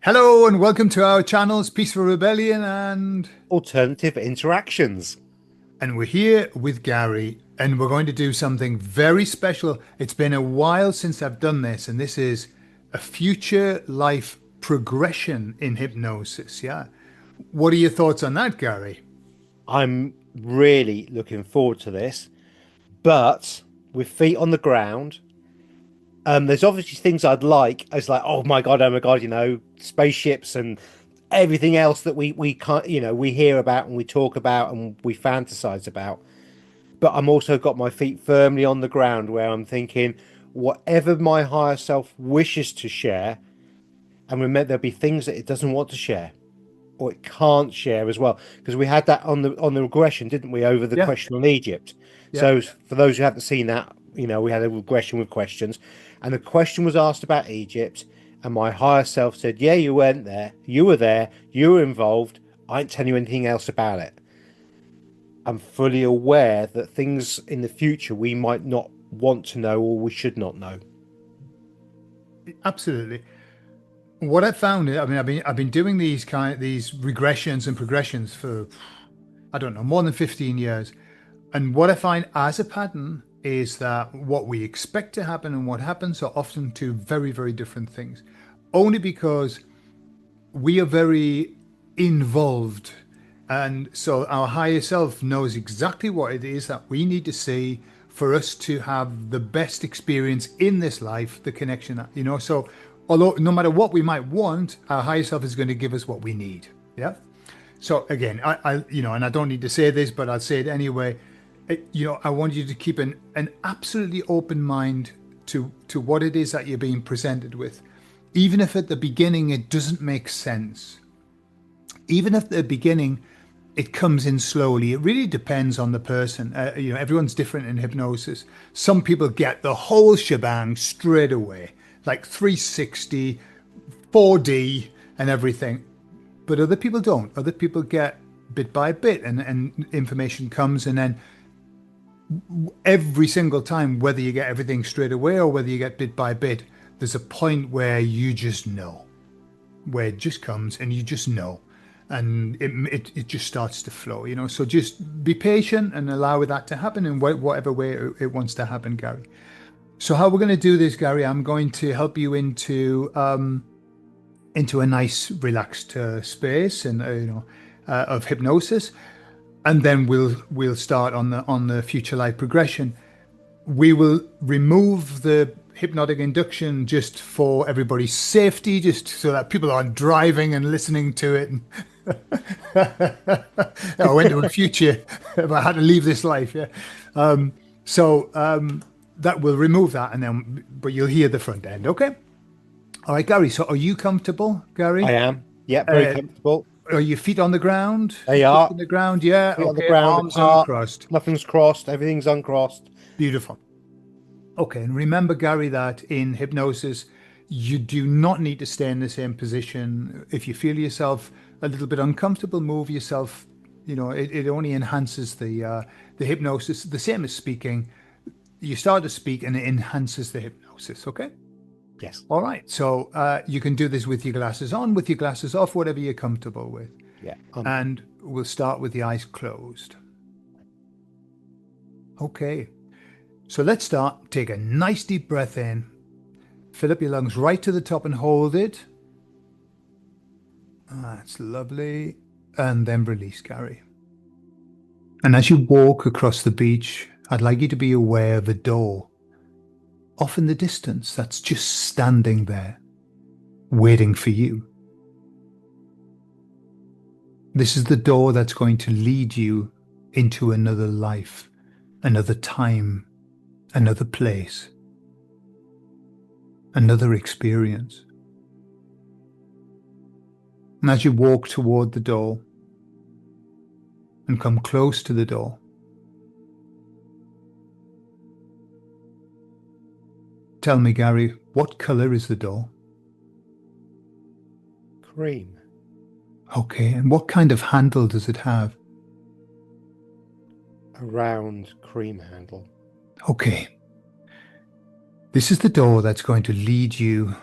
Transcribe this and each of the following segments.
Hello and welcome to our channels, Peaceful Rebellion, Alternative interactions. and we're here with Gary, and we're going to do something very special. It's been a while since I've done this, and this is a future life progression in hypnosis. Yeah. What are your thoughts on that, Gary? I'm really looking forward to this, but with feet on the ground, there's obviously things I'd like. It's like, oh my god, spaceships and everything else that we can't, we hear about and we talk about and we fantasize about. But I'm also got my feet firmly on the ground where I'm thinking, whatever my higher self wishes to share, and remember there'll be things that it doesn't want to share or it can't share as well, because we had that on the regression, didn't we, over the Yeah. question on Egypt. Yeah. So for those who haven't seen that, we had a regression with questions, and the question was asked about Egypt, and my higher self said, yeah, you went there, you were there, you were involved, I ain't telling you anything else about it. I'm fully aware that things in the future we might not want to know or we should not know. Absolutely. What I found, I mean, I've been doing these regressions and progressions for, I don't know, more than 15 years. And what I find as a pattern is that what we expect to happen and what happens are often two very, very different things. Only because we are very involved. And so our higher self knows exactly what it is that we need to see for us to have the best experience in this life, the connection that. So although no matter what we might want, our higher self is going to give us what we need. Yeah. So again, and I don't need to say this, but I'll say it anyway. I want you to keep an absolutely open mind to what it is that you're being presented with, even if at the beginning it doesn't make sense. Even if at the beginning it comes in slowly. It really depends on the person. Everyone's different in hypnosis. Some people get the whole shebang straight away, like 360, 4D, and everything. But other people don't. Other people get bit by bit, and information comes, and then every single time, whether you get everything straight away or whether you get bit by bit, there's a point where you just know, where it just comes and you just know, and it just starts to flow. So just be patient and allow that to happen in whatever way it wants to happen, Gary. So how we're going to do this, Gary, I'm going to help you into a nice relaxed space and of hypnosis, and then we'll start on the future life progression. We will remove the hypnotic induction just for everybody's safety, just so that people aren't driving and listening to it. And I went to a future if I had to leave this life. Yeah. So that will remove that, but you'll hear the front end. Okay. All right, Gary. So are you comfortable, I Gary? am, yeah, very Uh, comfortable. are your feet on the ground? They Just are. in the ground? Yeah. Feet on the Okay. ground Arms apart. uncrossed. Nothing's crossed. Everything's uncrossed. Beautiful. Okay, and remember, Gary, that in hypnosis, you do not need to stay in the same position. If you feel yourself a little bit uncomfortable, move yourself. It only enhances the hypnosis. The same as speaking. You start to speak, and it enhances the hypnosis. Okay. Yes. All right. So you can do this with your glasses on, with your glasses off, whatever you're comfortable with. Yeah. And we'll start with the eyes closed. Okay. So let's start. Take a nice deep breath in. Fill up your lungs right to the top and hold it. That's lovely. And then release, Gary. And as you walk across the beach, I'd like you to be aware of a door off in the distance that's just standing there, waiting for you. This is the door that's going to lead you into another life, another time, another place, another experience. And as you walk toward the door and come close to the door, tell me, Gary, what color is the door? Cream. Okay, and what kind of handle does it have? A round cream handle. Okay. This is the door that's going to lead you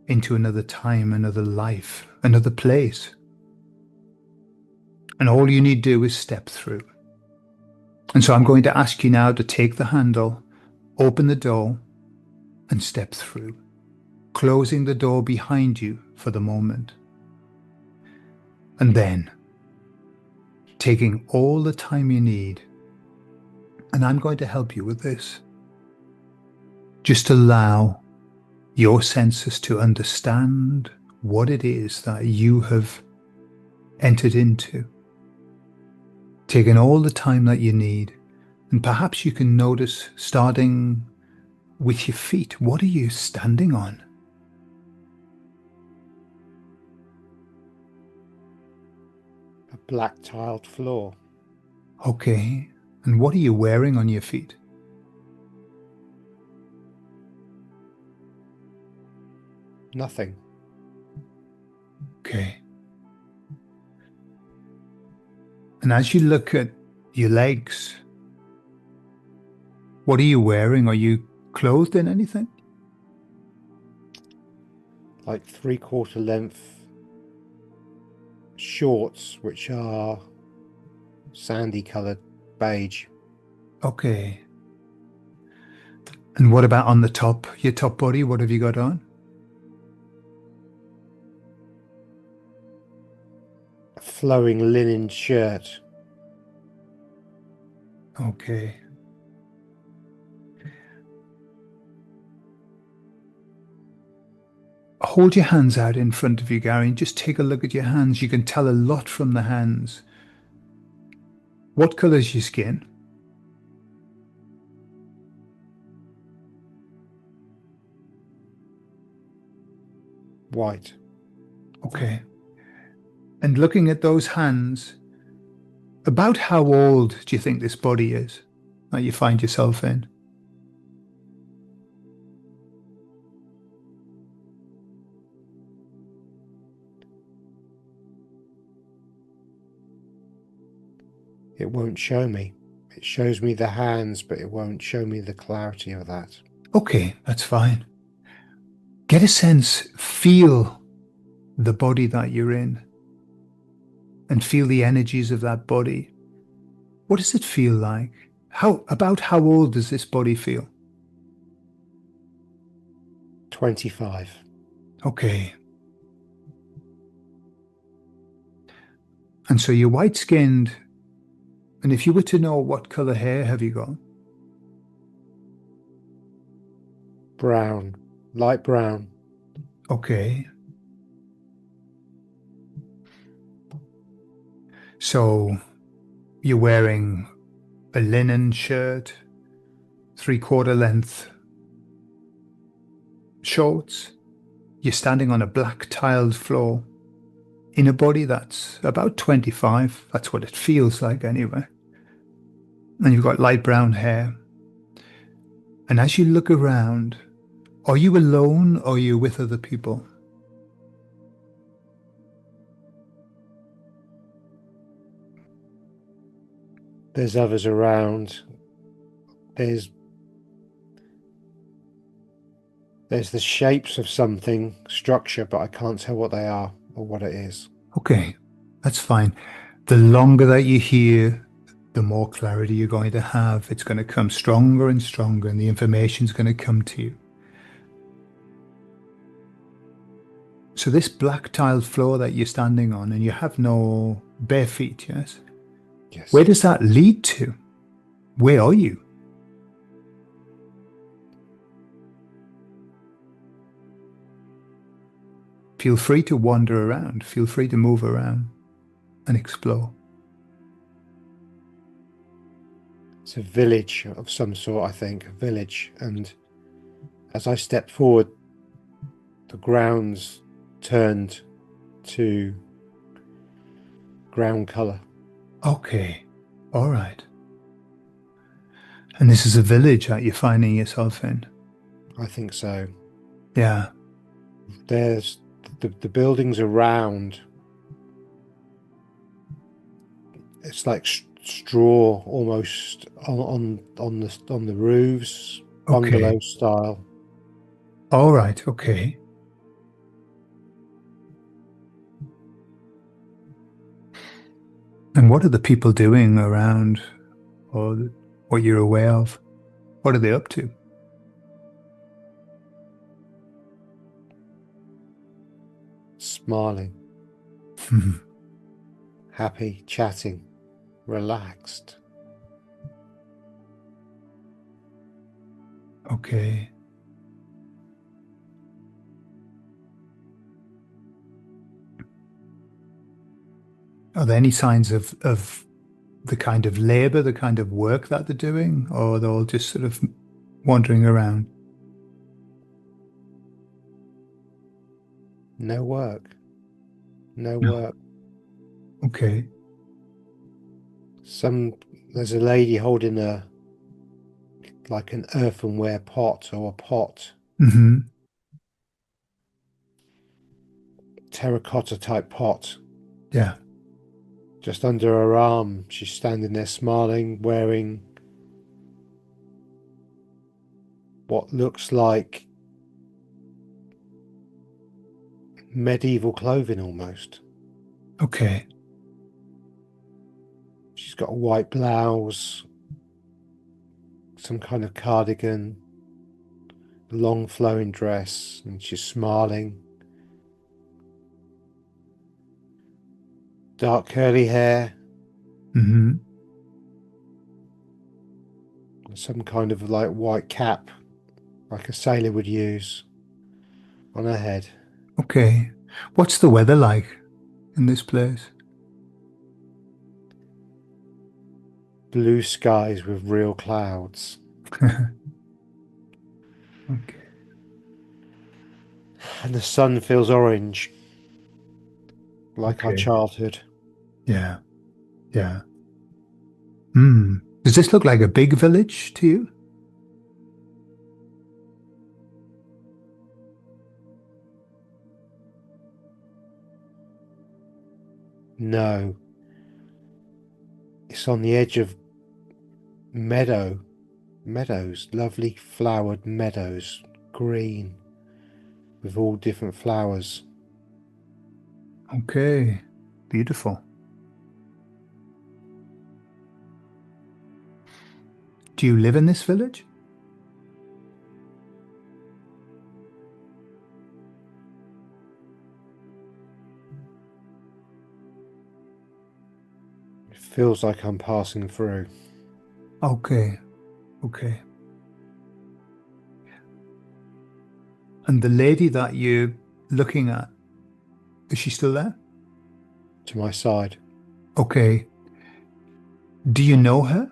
into another time, another life, another place. And all you need to do is step through. And so I'm going to ask you now to take the handle, open the door, and step through, closing the door behind you for the moment. And then, taking all the time you need, and I'm going to help you with this, just allow your senses to understand what it is that you have entered into. Taking all the time that you need, and perhaps you can notice, starting with your feet, what are you standing on? A black tiled floor. Okay, and what are you wearing on your feet? Nothing. Okay. And as you look at your legs, what are you wearing? Are you clothed in anything? Like 3/4 length shorts, which are sandy coloured beige. Okay. And what about on the top, your top body? What have you got on? A flowing linen shirt. Okay. Hold your hands out in front of you, Gary, and just take a look at your hands. You can tell a lot from the hands. What colour is your skin? White. Okay. And looking at those hands, about how old do you think this body is that you find yourself in? It won't show me. It shows me the hands, but it won't show me the clarity of that. Okay, that's fine. Get a sense, feel the body that you're in, and feel the energies of that body. What does it feel like? About how old does this body feel? 25. Okay. And so you're white skinned, and if you were to know, what color hair have you got? Brown. Light brown. Okay. So you're wearing a linen shirt, 3/4 length shorts. You're standing on a black tiled floor in a body that's about 25. That's what it feels like anyway. And you've got light brown hair. And as you look around, are you alone or are you with other people? There's others around. There's the shapes of something, structure, but I can't tell what they are or what it is. Okay, that's fine. The longer that you hear, the more clarity you're going to have. It's going to come stronger and stronger, and the information's going to come to you. So this black tiled floor that you're standing on, and you have no bare feet, yes? Yes. Where does that lead to? Where are you? Feel free to wander around. Feel free to move around and explore. It's a village of some sort, I think. A village. And as I stepped forward, the grounds turned to ground colour. Okay, all right. And this is a village that you're finding yourself in? I think so. Yeah. There's the buildings around. It's like straw almost on the roofs, Okay. bungalow style. All right, okay. And what are the people doing around, or what you're aware of? What are they up to? Smiling, happy, chatting, relaxed. Okay. Are there any signs of the kind of labor, the kind of work that they're doing, or they're all just sort of wandering around? No work. No No. work. Okay. There's a lady holding a like an earthenware pot or a pot, Hmm. terracotta type pot, Yeah. just under her arm. She's standing there smiling, wearing what looks like medieval clothing almost. Okay. She's got a white blouse, some kind of cardigan, a long flowing dress, and she's smiling. Dark curly hair, Hmm. some kind of like white cap, like a sailor would use on her head. Okay. What's the weather like in this place? Blue skies with real clouds. Okay. And the sun feels orange, like our Okay. childhood. Yeah. Yeah. Hmm. Does this look like a big village to you? No, it's on the edge of meadows, lovely flowered meadows, green, with all different flowers. Okay. Beautiful. Do you live in this village? It feels like I'm passing through. Okay. Okay. And the lady that you're looking at, is she still there? To my side. Okay. Do you know her?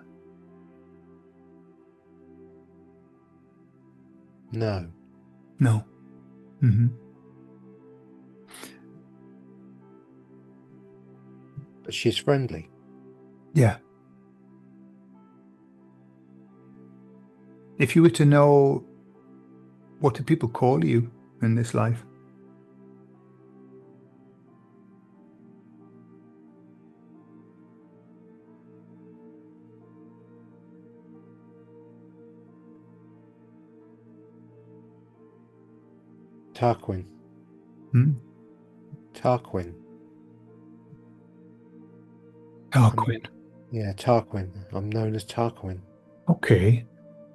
No, No. Hmm. but she's friendly. Yeah. If you were to know, what do people call you in this life? Tarquin. Hmm? Tarquin. I'm, Tarquin. yeah, Tarquin. I'm known as Tarquin. Okay.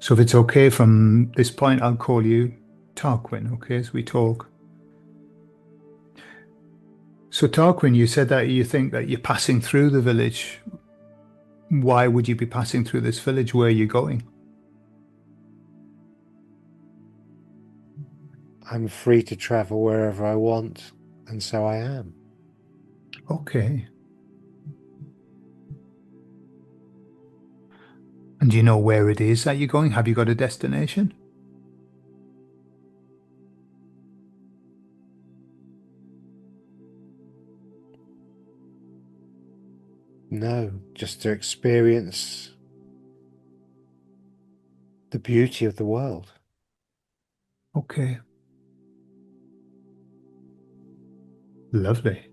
So if it's okay from this point, I'll call you Tarquin, okay, as we talk. So Tarquin, you said that you think that you're passing through the village. Why would you be passing through this village? Where are you going? I'm free to travel wherever I want, and so I am. Okay. And do you know where it is that you're going? Have you got a destination? No, just to experience the beauty of the world. Okay. Lovely.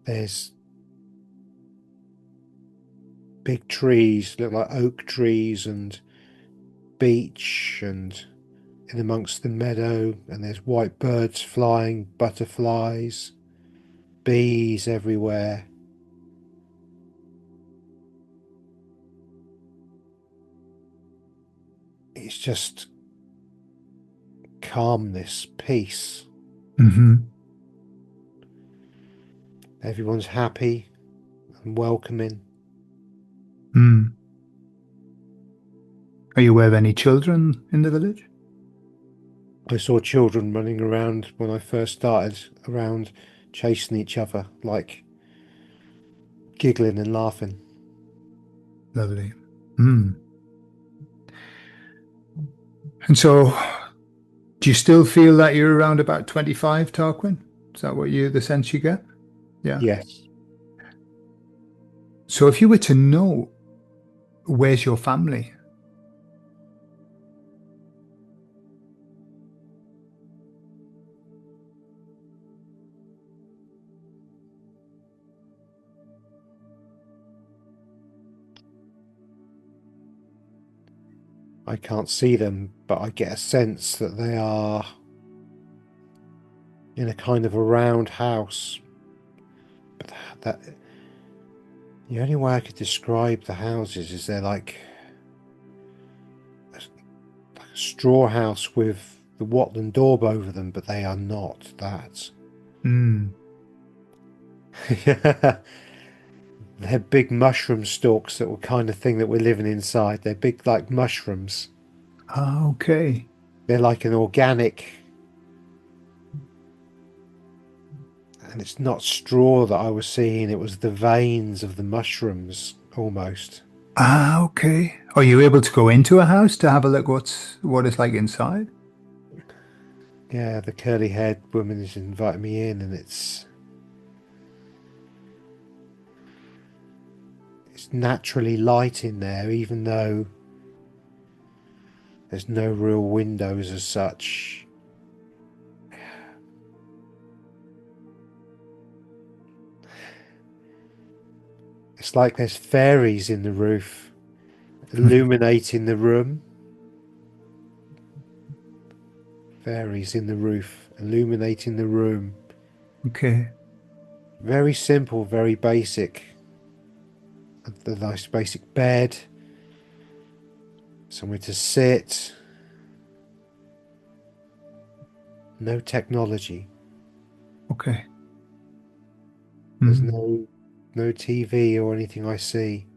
There's big trees, look like oak trees, and beach, and in amongst the meadow, and there's white birds flying, butterflies, bees everywhere. It's just calmness, peace. Mm-hmm. Everyone's happy and welcoming. Mm. Are you aware of any children in the village? I saw children running around when I first started, around chasing each other, like giggling and laughing. Lovely. Mm. And so, do you still feel that you're around about 25, Tarquin? Is that the sense you get? Yeah. Yes. So if you were to know, where's your family? I can't see them, but I get a sense that they are in a kind of a round house. But that the only way I could describe the houses is they're like a straw house with the wattle daub over them, but they are not that. Mm. They're big mushroom stalks that were kind of thing that we're living inside. They're big like mushrooms. Ah, okay. They're like an organic, and it's not straw that I was seeing, it was the veins of the mushrooms almost. Ah, okay. Are you able to go into a house to have a look what it's like inside? Yeah, the curly haired woman is inviting me in, and it's naturally light in there, even though there's no real windows as such. It's like there's fairies in the roof, illuminating the room. Fairies in the roof, illuminating the room. Okay. Very simple, very basic. The nice basic bed, somewhere to sit. No technology. Okay. There's Mm. no TV or anything I see.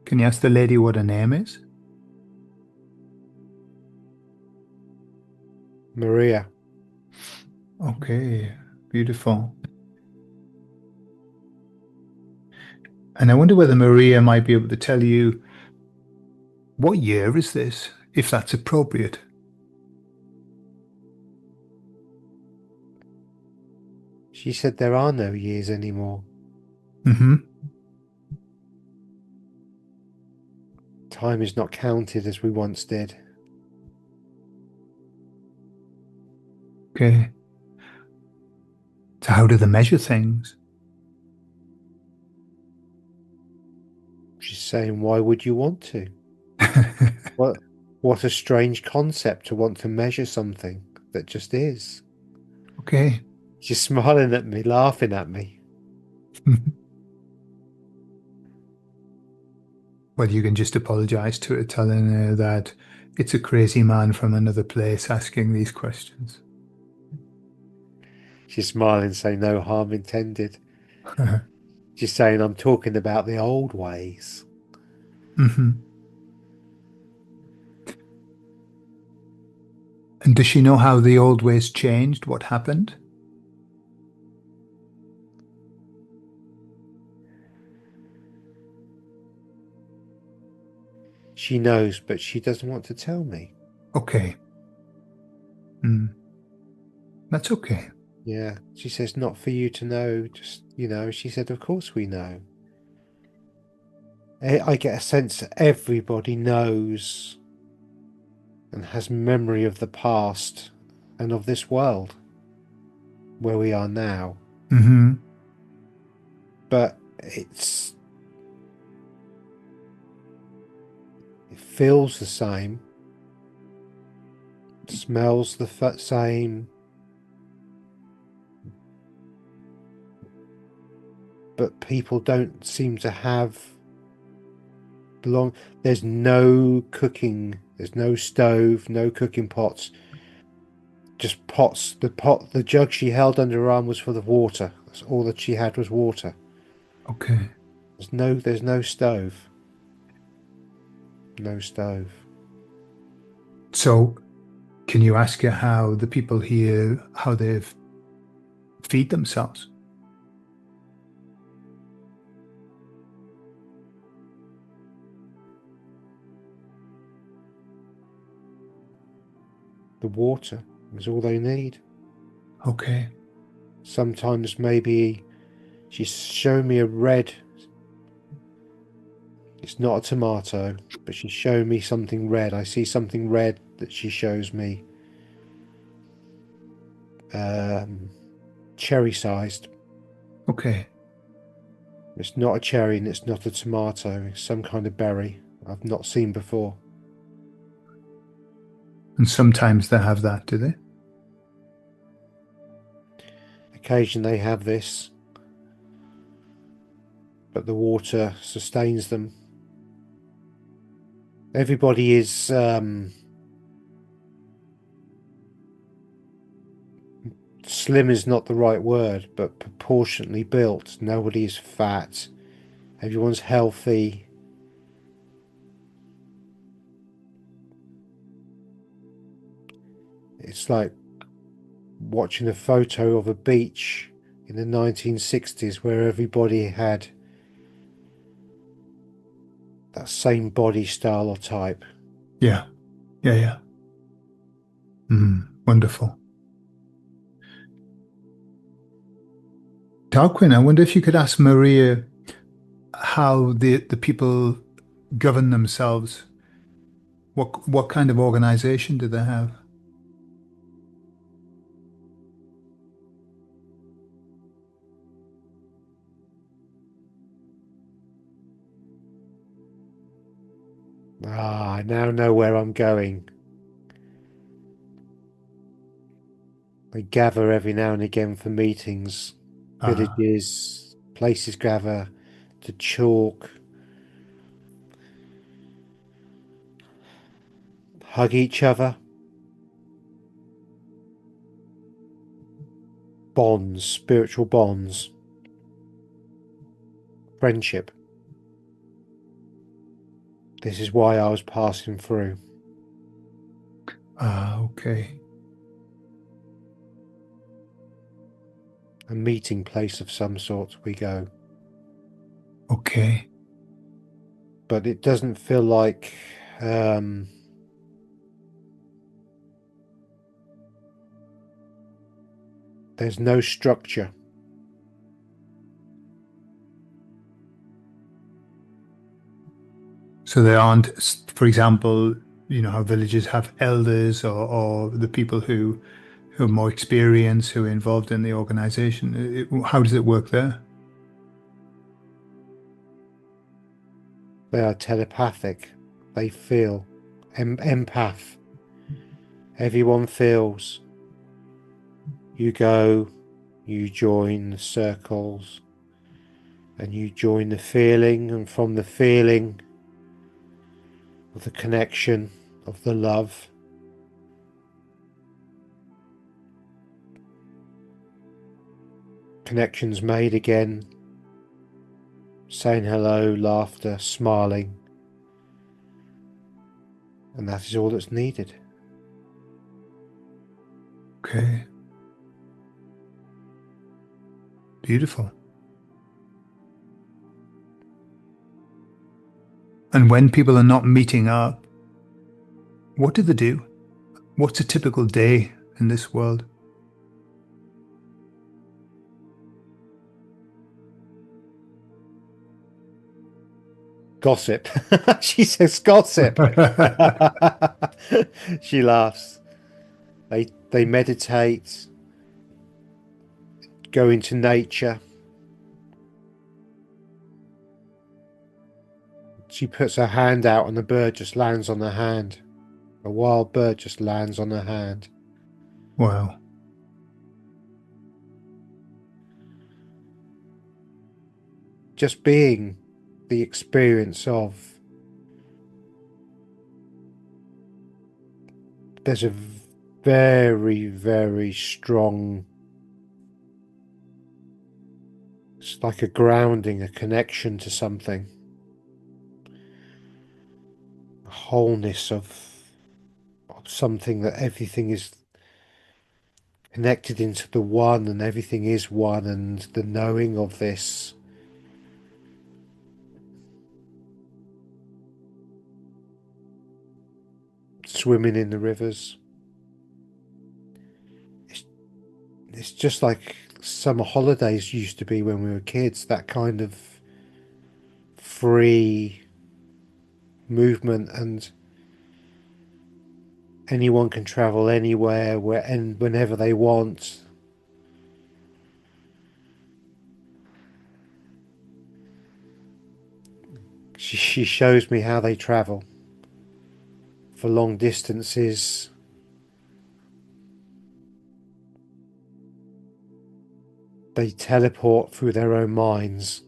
Can you ask the lady what her name is? Maria. Okay. Beautiful. And I wonder whether Maria might be able to tell you what year is this, if that's appropriate. She said there are no years anymore. Mm-hmm. Time is not counted as we once did. Okay. So how do they measure things? She's saying, why would you want to? What what a strange concept to want to measure something that just is. Okay. She's smiling at me, laughing at me. Well, you can just apologize to her, telling her that it's a crazy man from another place asking these questions. She's smiling, saying no harm intended. She's saying I'm talking about the old ways. Hmm. And does she know how the old ways changed? What happened? She knows, but she doesn't want to tell me. Okay. Mm. That's okay. Yeah, she says, not for you to know, just, she said, of course we know. I get a sense that everybody knows and has memory of the past and of this world where we are now. Hmm. But it feels the same, smells the same, but people don't seem to have there's no cooking, there's no stove, no cooking pots, just pots. The jug she held under her arm was full of water. That's all that she had was water. Okay. There's no stove. No stove. So, can you ask her how the people here, how they feed themselves? The water is all they need. Okay. Sometimes maybe she's shown me a red. It's not a tomato, but she's shown me something red. I see something red that she shows me. Cherry sized. Okay. It's not a cherry and it's not a tomato. It's some kind of berry I've not seen before. And sometimes they have that, do they? Occasionally they have this, but the water sustains them. Everybody is slim is not the right word, but proportionately built. Nobody is fat. Everyone's healthy. It's like watching a photo of a beach in the 1960s where everybody had that same body style or type. Yeah. Yeah, yeah. Wonderful. Tarquin, I wonder if you could ask Maria how the people govern themselves. What kind of organization do they have? I now know where I'm going. They gather every now and again for meetings. Villages, places gather to talk, hug each other. Bonds, spiritual bonds, friendship. This is why I was passing through. Okay. A meeting place of some sort we go. Okay. But it doesn't feel like there's no structure. So there aren't, for example, you know how villages have elders or the people who are more experienced, who are involved in the organization. How does it work there? They are telepathic. They feel. Empath. Everyone feels. You go, you join the circles, and you join the feeling, and from the feeling of the connection, of the love, connections made again, saying hello, laughter, smiling, and that is all that's needed. Okay. Beautiful. And when people are not meeting up, what do they do? What's a typical day in this world? Gossip. She says gossip. She laughs. They meditate, go into nature, She puts her hand out and the bird just lands on her hand. A wild bird just lands on her hand. Wow. Just being the experience of, there's a very, very strong, it's like a grounding, a connection to something, a wholeness of something, that everything is connected into the one and everything is one, and the knowing of this. Swimming in the rivers. It's just like summer holidays used to be when we were kids, that kind of free movement, and anyone can travel anywhere, where and whenever they want. She shows me how they travel for long distances. They teleport through their own minds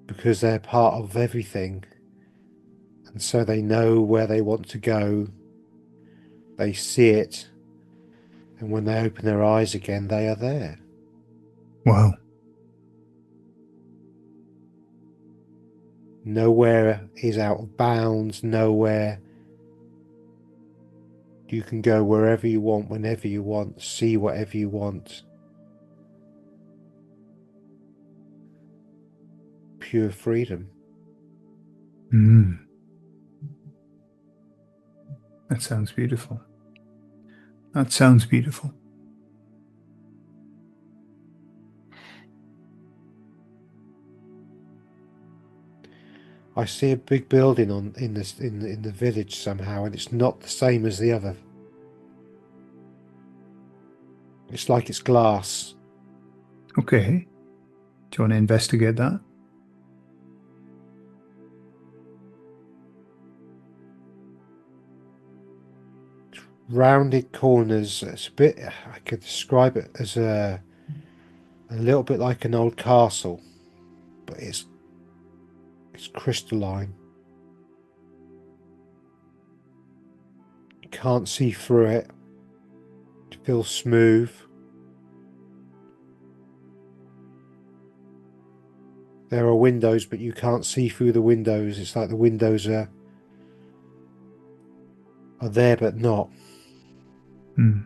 because they're part of everything, and so they know where they want to go. They see it, and when they open their eyes again, they are there. Wow. Nowhere is out of bounds. Nowhere. You can go wherever you want, whenever you want, see whatever you want. Pure freedom. Mm. That sounds beautiful. That sounds beautiful. I see a big building in the village somehow, and it's not the same as the other. It's like it's glass. Okay. Do you want to investigate that? Rounded corners. It's a bit. I could describe it as a little bit like an old castle, but it's crystalline. You can't see through it. It feels smooth. There are windows, but you can't see through the windows. It's like the windows are there but not. Mm.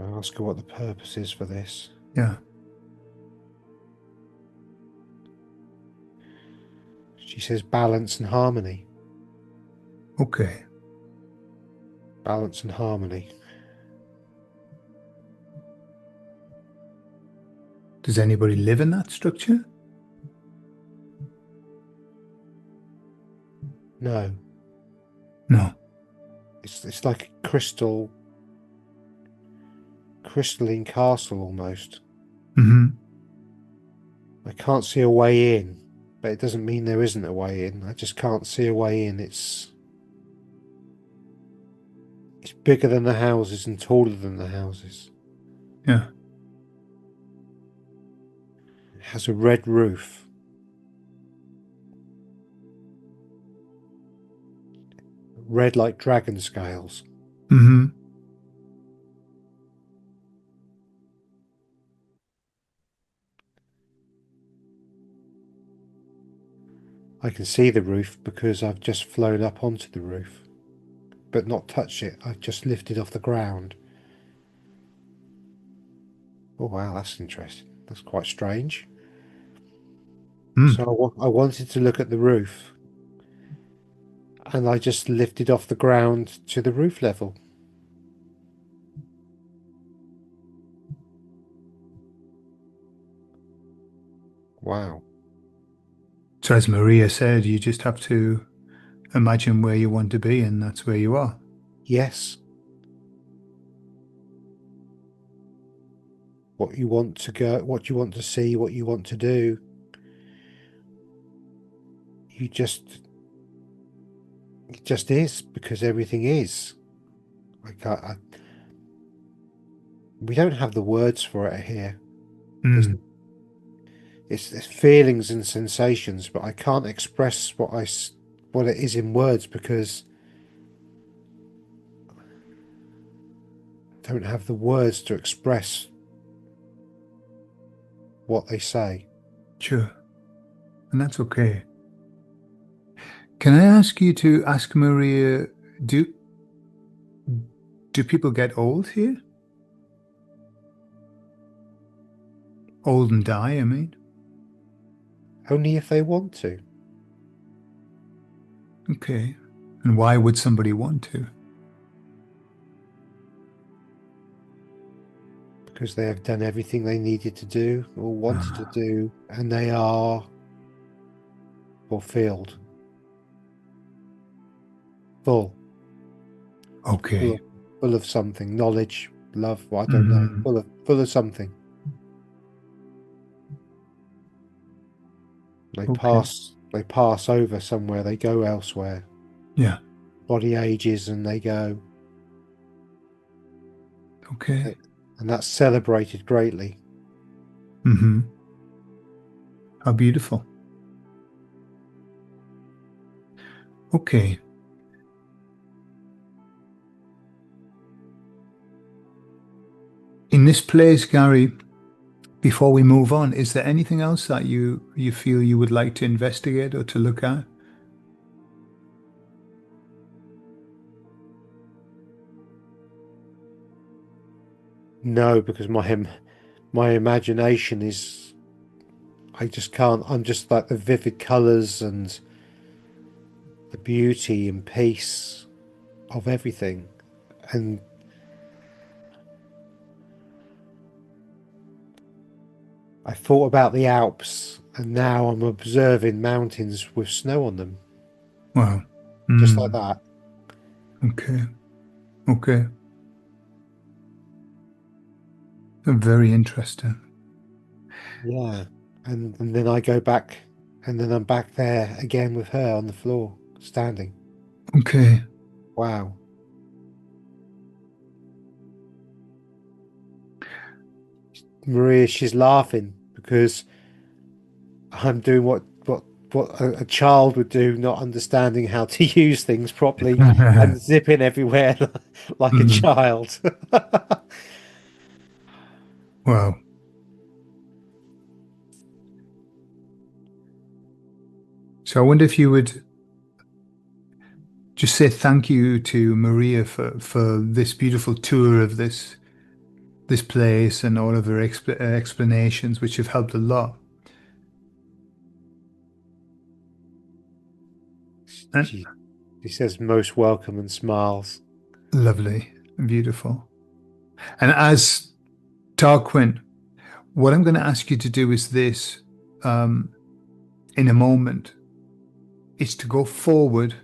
I'll ask her what the purpose is for this. Yeah. She says balance and harmony. Okay. Balance and harmony. Does anybody live in that structure? No. No. It's like a crystalline castle almost. Mm-hmm. I can't see a way in, but it doesn't mean there isn't a way in. I just can't see a way in. It's bigger than the houses and taller than the houses. Yeah. It has a red roof. Red like dragon scales. Mm-hmm. I can see the roof because I've just flown up onto the roof, but not touched it. I've just lifted off the ground. Oh wow, that's interesting. That's quite strange. Mm. So I wanted to look at the roof, and I just lifted off the ground to the roof level. Wow. So as Maria said, you just have to imagine where you want to be, and that's where you are. Yes. what you want to go, what you want to see, what you want to do. You just, it just is, because everything is. Like we don't have the words for it here. There's, Mm, it's feelings and sensations, but I can't express what it is in words because I don't have the words to express what they say. sure. And that's okay. Can I ask you to ask Maria, do do people get old here? Old and die, I mean. Only if they want to. Okay. And why would somebody want to? Because they have done everything they needed to do or wanted to Ah, do, and they are fulfilled, full, full okay. of, full of something, knowledge, love. Well, I don't know, Mhm. full of something. Okay. They pass over somewhere. They go elsewhere. Yeah. Body ages, and they go, Okay. and that's celebrated greatly. Mm-hmm. How beautiful. Okay. In this place, Gary, before we move on, is there anything else that you feel you would like to investigate or to look at? No, because my imagination is, I just can't. I'm just like the vivid colours and the beauty and peace of everything. And I thought about the Alps, and now I'm observing mountains with snow on them, Wow. just like Mm. that. Okay. Okay. Very interesting. Yeah. And then I go back, and then I'm back there again with her on the floor, standing. Okay. Wow. Maria, she's laughing because I'm doing what a child would do, not understanding how to use things properly and zipping everywhere like a Mm. child. Wow. So I wonder if you would just say thank you to Maria for this beautiful tour of this place and all of her explanations, which have helped a lot. And she, she says most welcome and smiles. lovely, beautiful. And as Tarquin, what I'm going to ask you to do is this, um, in a moment, is to go forward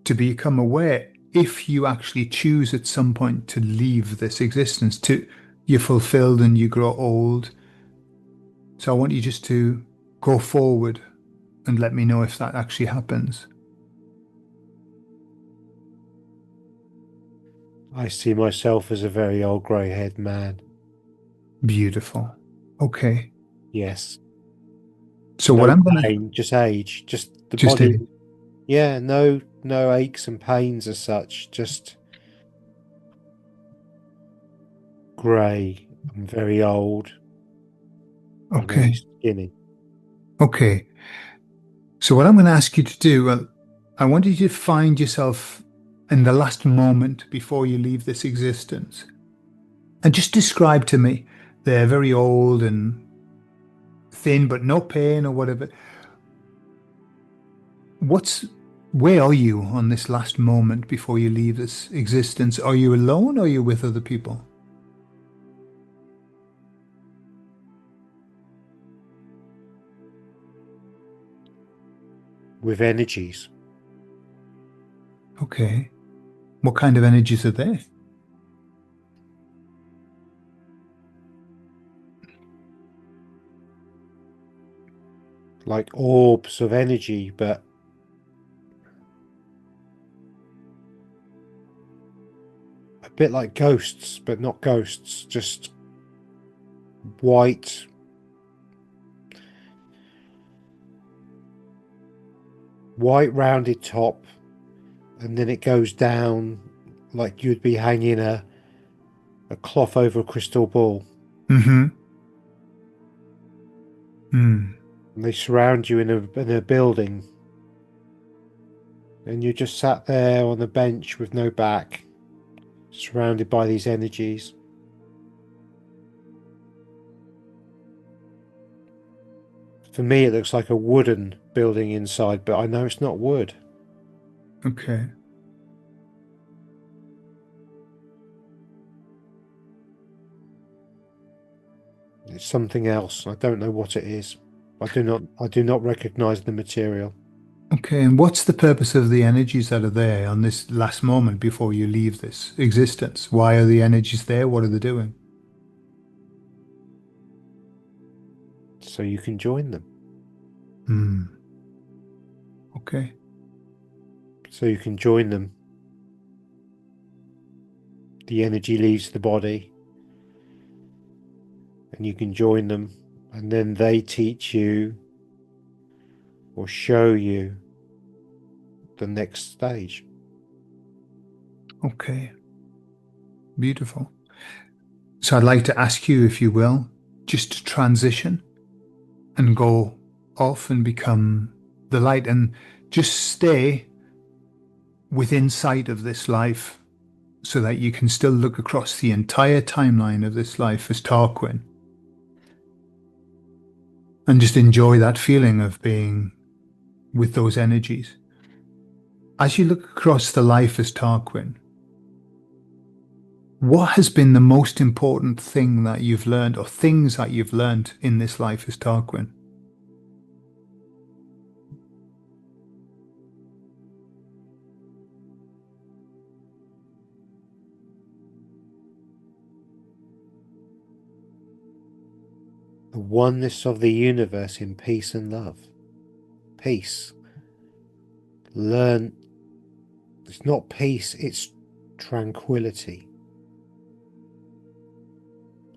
to become aware if you actually choose at some point to leave this existence, to you're fulfilled and you grow old. So I want you just to go forward and let me know if that actually happens. I see myself as a very old grey-haired man. Beautiful. Okay. Yes. So what No I'm gonna pain, just age, just the just body. do, Yeah, no aches and pains as such, just grey. I'm very old and very okay. skinny. Okay. So what I'm going to ask you to do, well, I want you to find yourself in the last moment before you leave this existence, and just describe to me. They're very old and thin, but no pain or whatever. What's where are you on this last moment before you leave this existence? Are you alone or are you with other people? With energies. Okay. What kind of energies are there? like orbs of energy, but a bit like ghosts, but not ghosts, just white, rounded top, and then it goes down like you'd be hanging a cloth over a crystal ball. Mm-hmm. Mm. And they surround you in a building, and you just sat there on a bench with no back, surrounded by these energies. For me, it looks like a wooden building inside, but I know it's not wood. Okay. It's something else. I don't know what it is. I do not recognize the material. Okay. And what's the purpose of the energies that are there on this last moment before you leave this existence? Why are the energies there? What are they doing? So you can join them. Hmm. Okay. So you can join them. The energy leaves the body, and you can join them, and then they teach you or show you the next stage. Okay. Beautiful. So I'd like to ask you, if you will, just to transition and go off and become the light and just stay within sight of this life so that you can still look across the entire timeline of this life as Tarquin and just enjoy that feeling of being with those energies. As you look across the life as Tarquin, what has been the most important thing that you've learned or things that you've learned in this life as Tarquin? The oneness of the universe in peace and love. Peace. Learn. It's not peace, it's tranquility.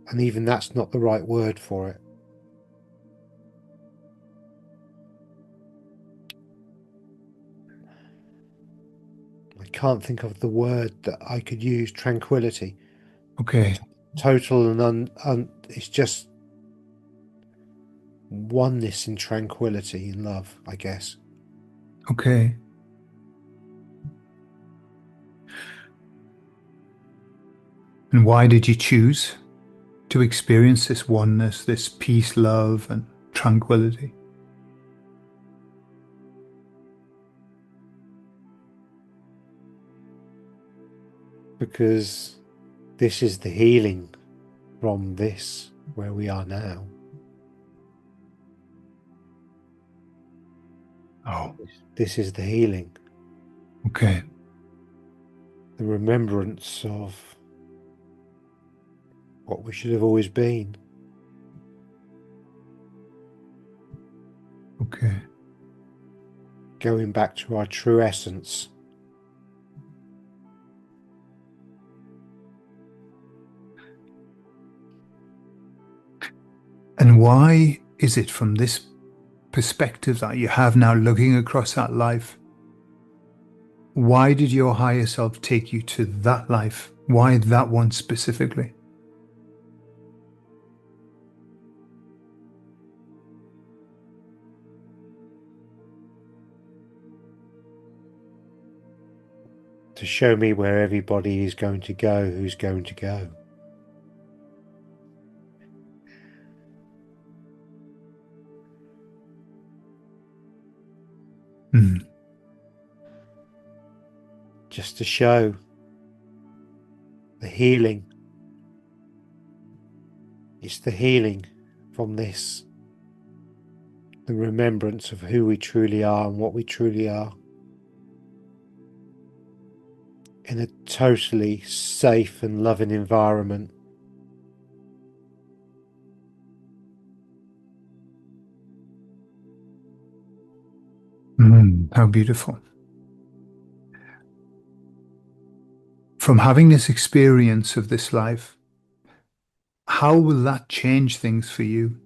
And even that's not the right word for it. I can't think of the word that I could use. Tranquility. Okay. Total and it's just oneness and tranquility and love, I guess. Okay. And why did you choose to experience this oneness, this peace, love, and tranquility? Because this is the healing from this where we are now. Oh, This is the healing. okay. The remembrance of what we should have always been. Okay. Going back to our true essence. And why is it from this perspective that you have now looking across that life? Why did your higher self take you to that life? Why that one specifically? To show me where everybody is going to go who's going to go. Hmm. Just to show the healing. It's the healing from this. The remembrance of who we truly are and what we truly are. In a totally safe and loving environment. How beautiful. From having this experience of this life, how will that change things for you?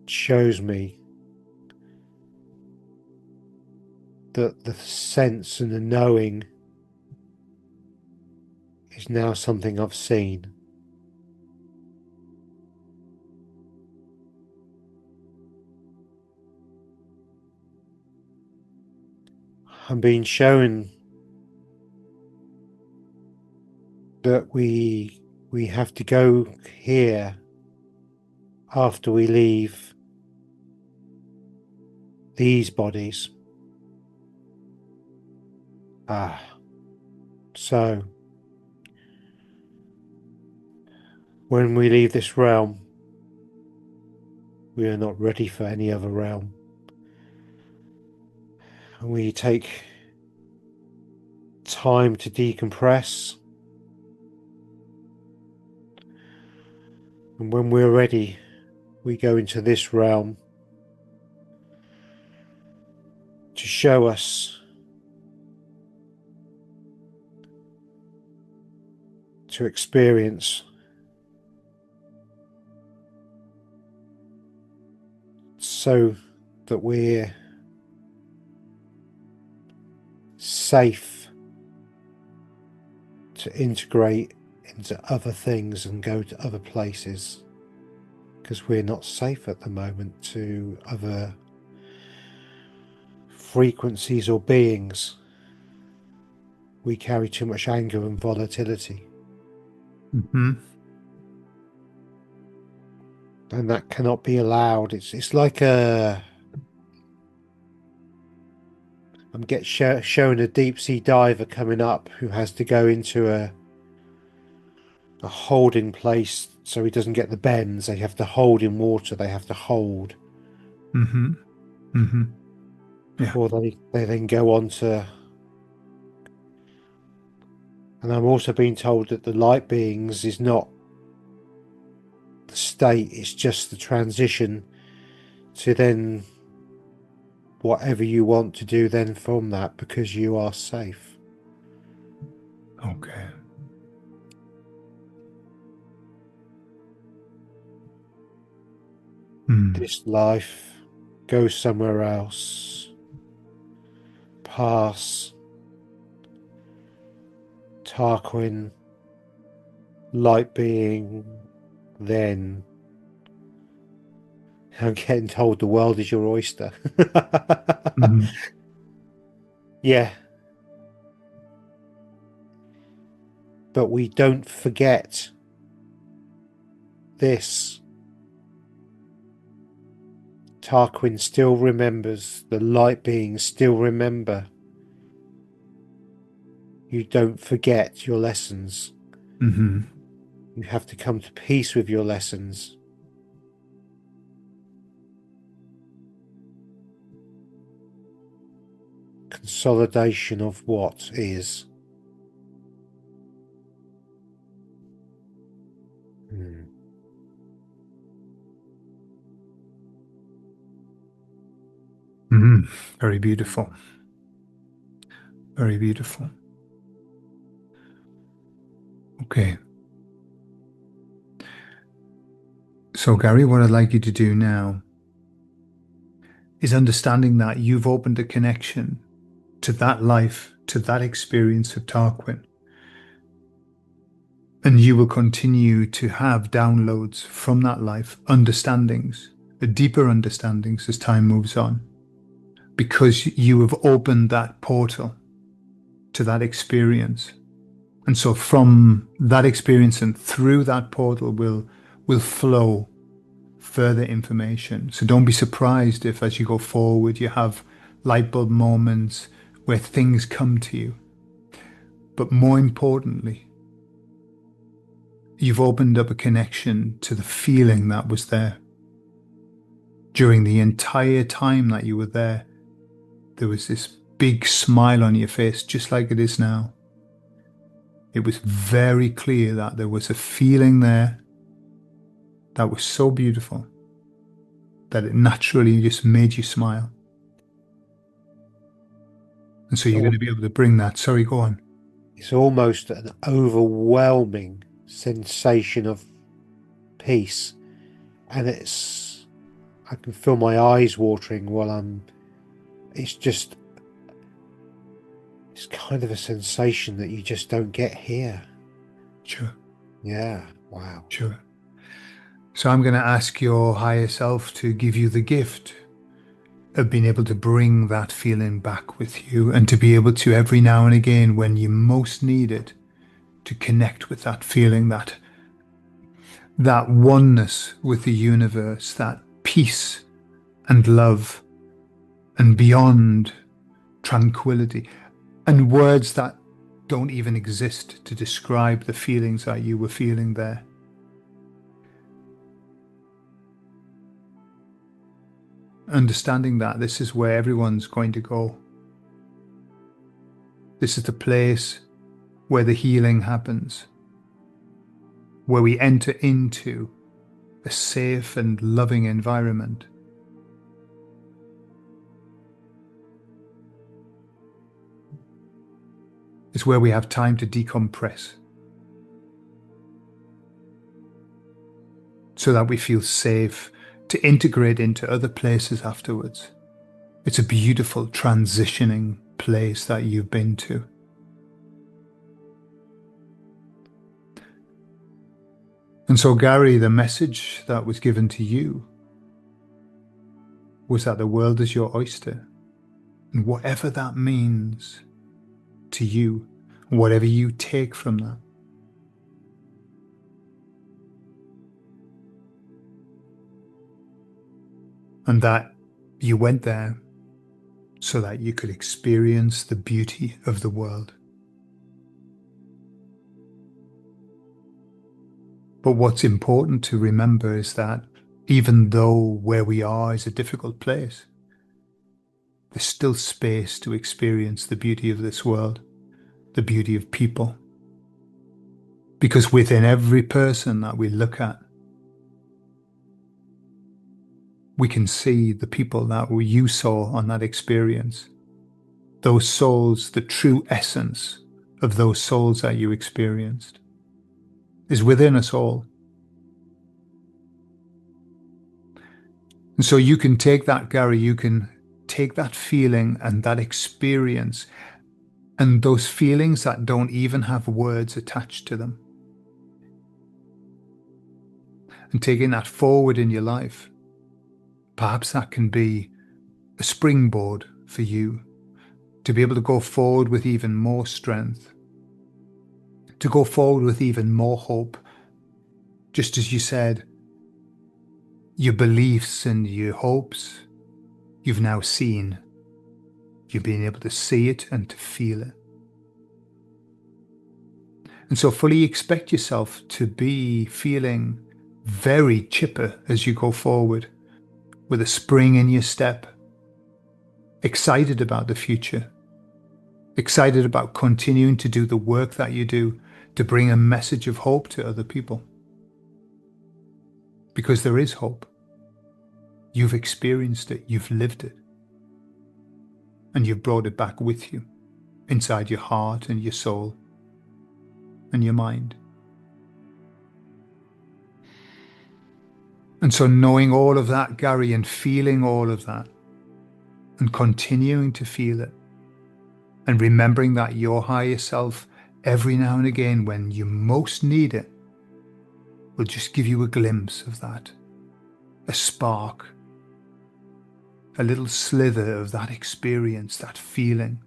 It shows me that the sense and the knowing is now something I've seen. I'm being shown that we have to go here after we leave these bodies. So when we leave this realm, we are not ready for any other realm. And we take time to decompress. And when we're ready, we go into this realm to show us, to experience, so that we're safe to integrate into other things and go to other places, because we're not safe at the moment to other frequencies or beings. We carry too much anger and volatility. Mm-hmm. And that cannot be allowed. It's like I'm shown a deep sea diver coming up who has to go into a holding place so he doesn't get the bends. They have to hold in water. They have to hold Mm-hmm. Mm-hmm. before they then go on to. And I'm also being told that the light beings is not the state, it's just the transition to then whatever you want to do then from that, because you are safe. Okay. This life, go somewhere else, pass, Tarquin, light being, then I'm getting told the world is your oyster. Mm-hmm. Yeah. But we don't forget this. Tarquin still remembers, the light beings still remember. You don't forget your lessons. Mm-hmm. You have to come to peace with your lessons. Consolidation of what is. Mm-hmm. Very beautiful. Very beautiful. Okay. So, Gary, what I'd like you to do now is understanding that you've opened a connection to that life, to that experience of Tarquin. And you will continue to have downloads from that life, understandings, deeper understandings as time moves on, because you have opened that portal to that experience. And so from that experience and through that portal will flow further information. So don't be surprised if as you go forward you have light bulb moments where things come to you. But more importantly, you've opened up a connection to the feeling that was there. During the entire time that you were there, there was this big smile on your face, just like it is now. It was very clear that there was a feeling there that was so beautiful that it naturally just made you smile. And so you're going to be able to bring that. Sorry, go on. It's almost an overwhelming sensation of peace. And I can feel my eyes watering it's kind of a sensation that you just don't get here. Sure. Yeah. Wow. Sure. So I'm going to ask your higher self to give you the gift of being able to bring that feeling back with you, and to be able to, every now and again, when you most need it, to connect with that feeling, that oneness with the universe, that peace and love and beyond tranquility, and words that don't even exist to describe the feelings that you were feeling there. Understanding that this is where everyone's going to go. This is the place where the healing happens, where we enter into a safe and loving environment. It's where we have time to decompress, so that we feel safe to integrate into other places afterwards. It's a beautiful transitioning place that you've been to. And so, Gary, the message that was given to you was that the world is your oyster. And whatever that means to you, whatever you take from that, and that you went there so that you could experience the beauty of the world. But what's important to remember is that even though where we are is a difficult place, there's still space to experience the beauty of this world, the beauty of people. Because within every person that we look at, we can see the people that you saw on that experience. Those souls, the true essence of those souls that you experienced, is within us all. And so you can take that, Gary, you can take that feeling and that experience and those feelings that don't even have words attached to them, and taking that forward in your life. Perhaps that can be a springboard for you to be able to go forward with even more strength, to go forward with even more hope. Just as you said, your beliefs and your hopes, you've now seen. You've been able to see it and to feel it. And so fully expect yourself to be feeling very chipper as you go forward, with a spring in your step, excited about the future, excited about continuing to do the work that you do to bring a message of hope to other people. Because there is hope. You've experienced it, you've lived it, and you've brought it back with you inside your heart and your soul and your mind. And so knowing all of that, Gary, and feeling all of that, and continuing to feel it, and remembering that your higher self, every now and again, when you most need it, will just give you a glimpse of that, a spark, a little slither of that experience, that feeling.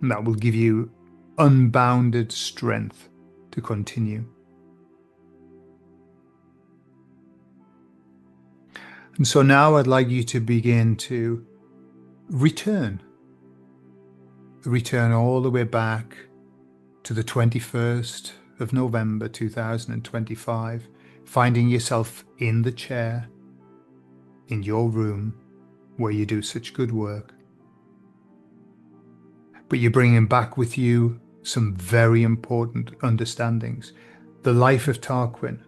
And that will give you unbounded strength to continue. And so now I'd like you to begin to return all the way back to the 21st of November 2025, finding yourself in the chair in your room where you do such good work, but you're bringing back with you some very important understandings. The life of Tarquin,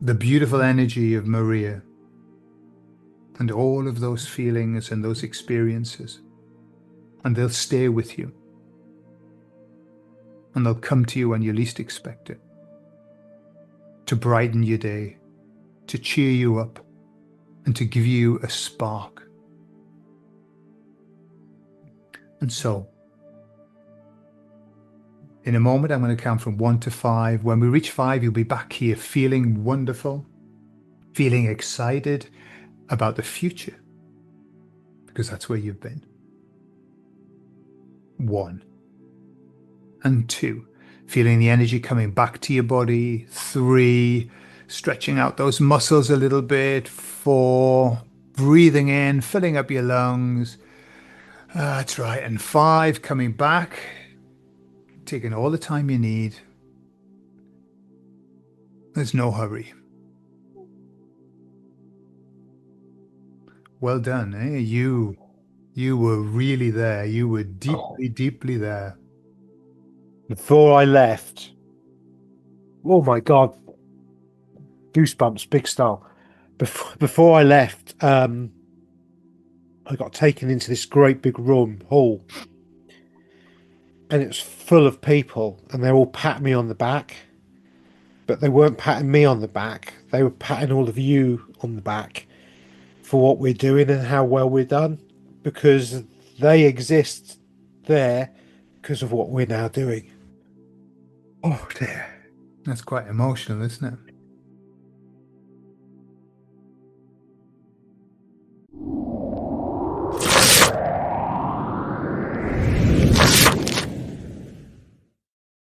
the beautiful energy of Maria, and all of those feelings and those experiences. And they'll stay with you. And they'll come to you when you least expect it, to brighten your day, to cheer you up, and to give you a spark. And so, in a moment, I'm going to count from 1 to 5. When we reach 5, you'll be back here feeling wonderful, feeling excited about the future, because that's where you've been. 1 and 2, feeling the energy coming back to your body. 3, stretching out those muscles a little bit. 4, breathing in, filling up your lungs. That's right. And 5, coming back, taking all the time you need. There's no hurry. Well done, eh? You were really there. You were deeply there. Before I left, oh my God, goosebumps, big style. Before I left, I got taken into this great big hall, and it was full of people, and they all patting me on the back, but they weren't patting me on the back. They were patting all of you on the back for what we're doing and how well we're done, because they exist there because of what we're now doing. Oh dear. That's quite emotional, isn't it?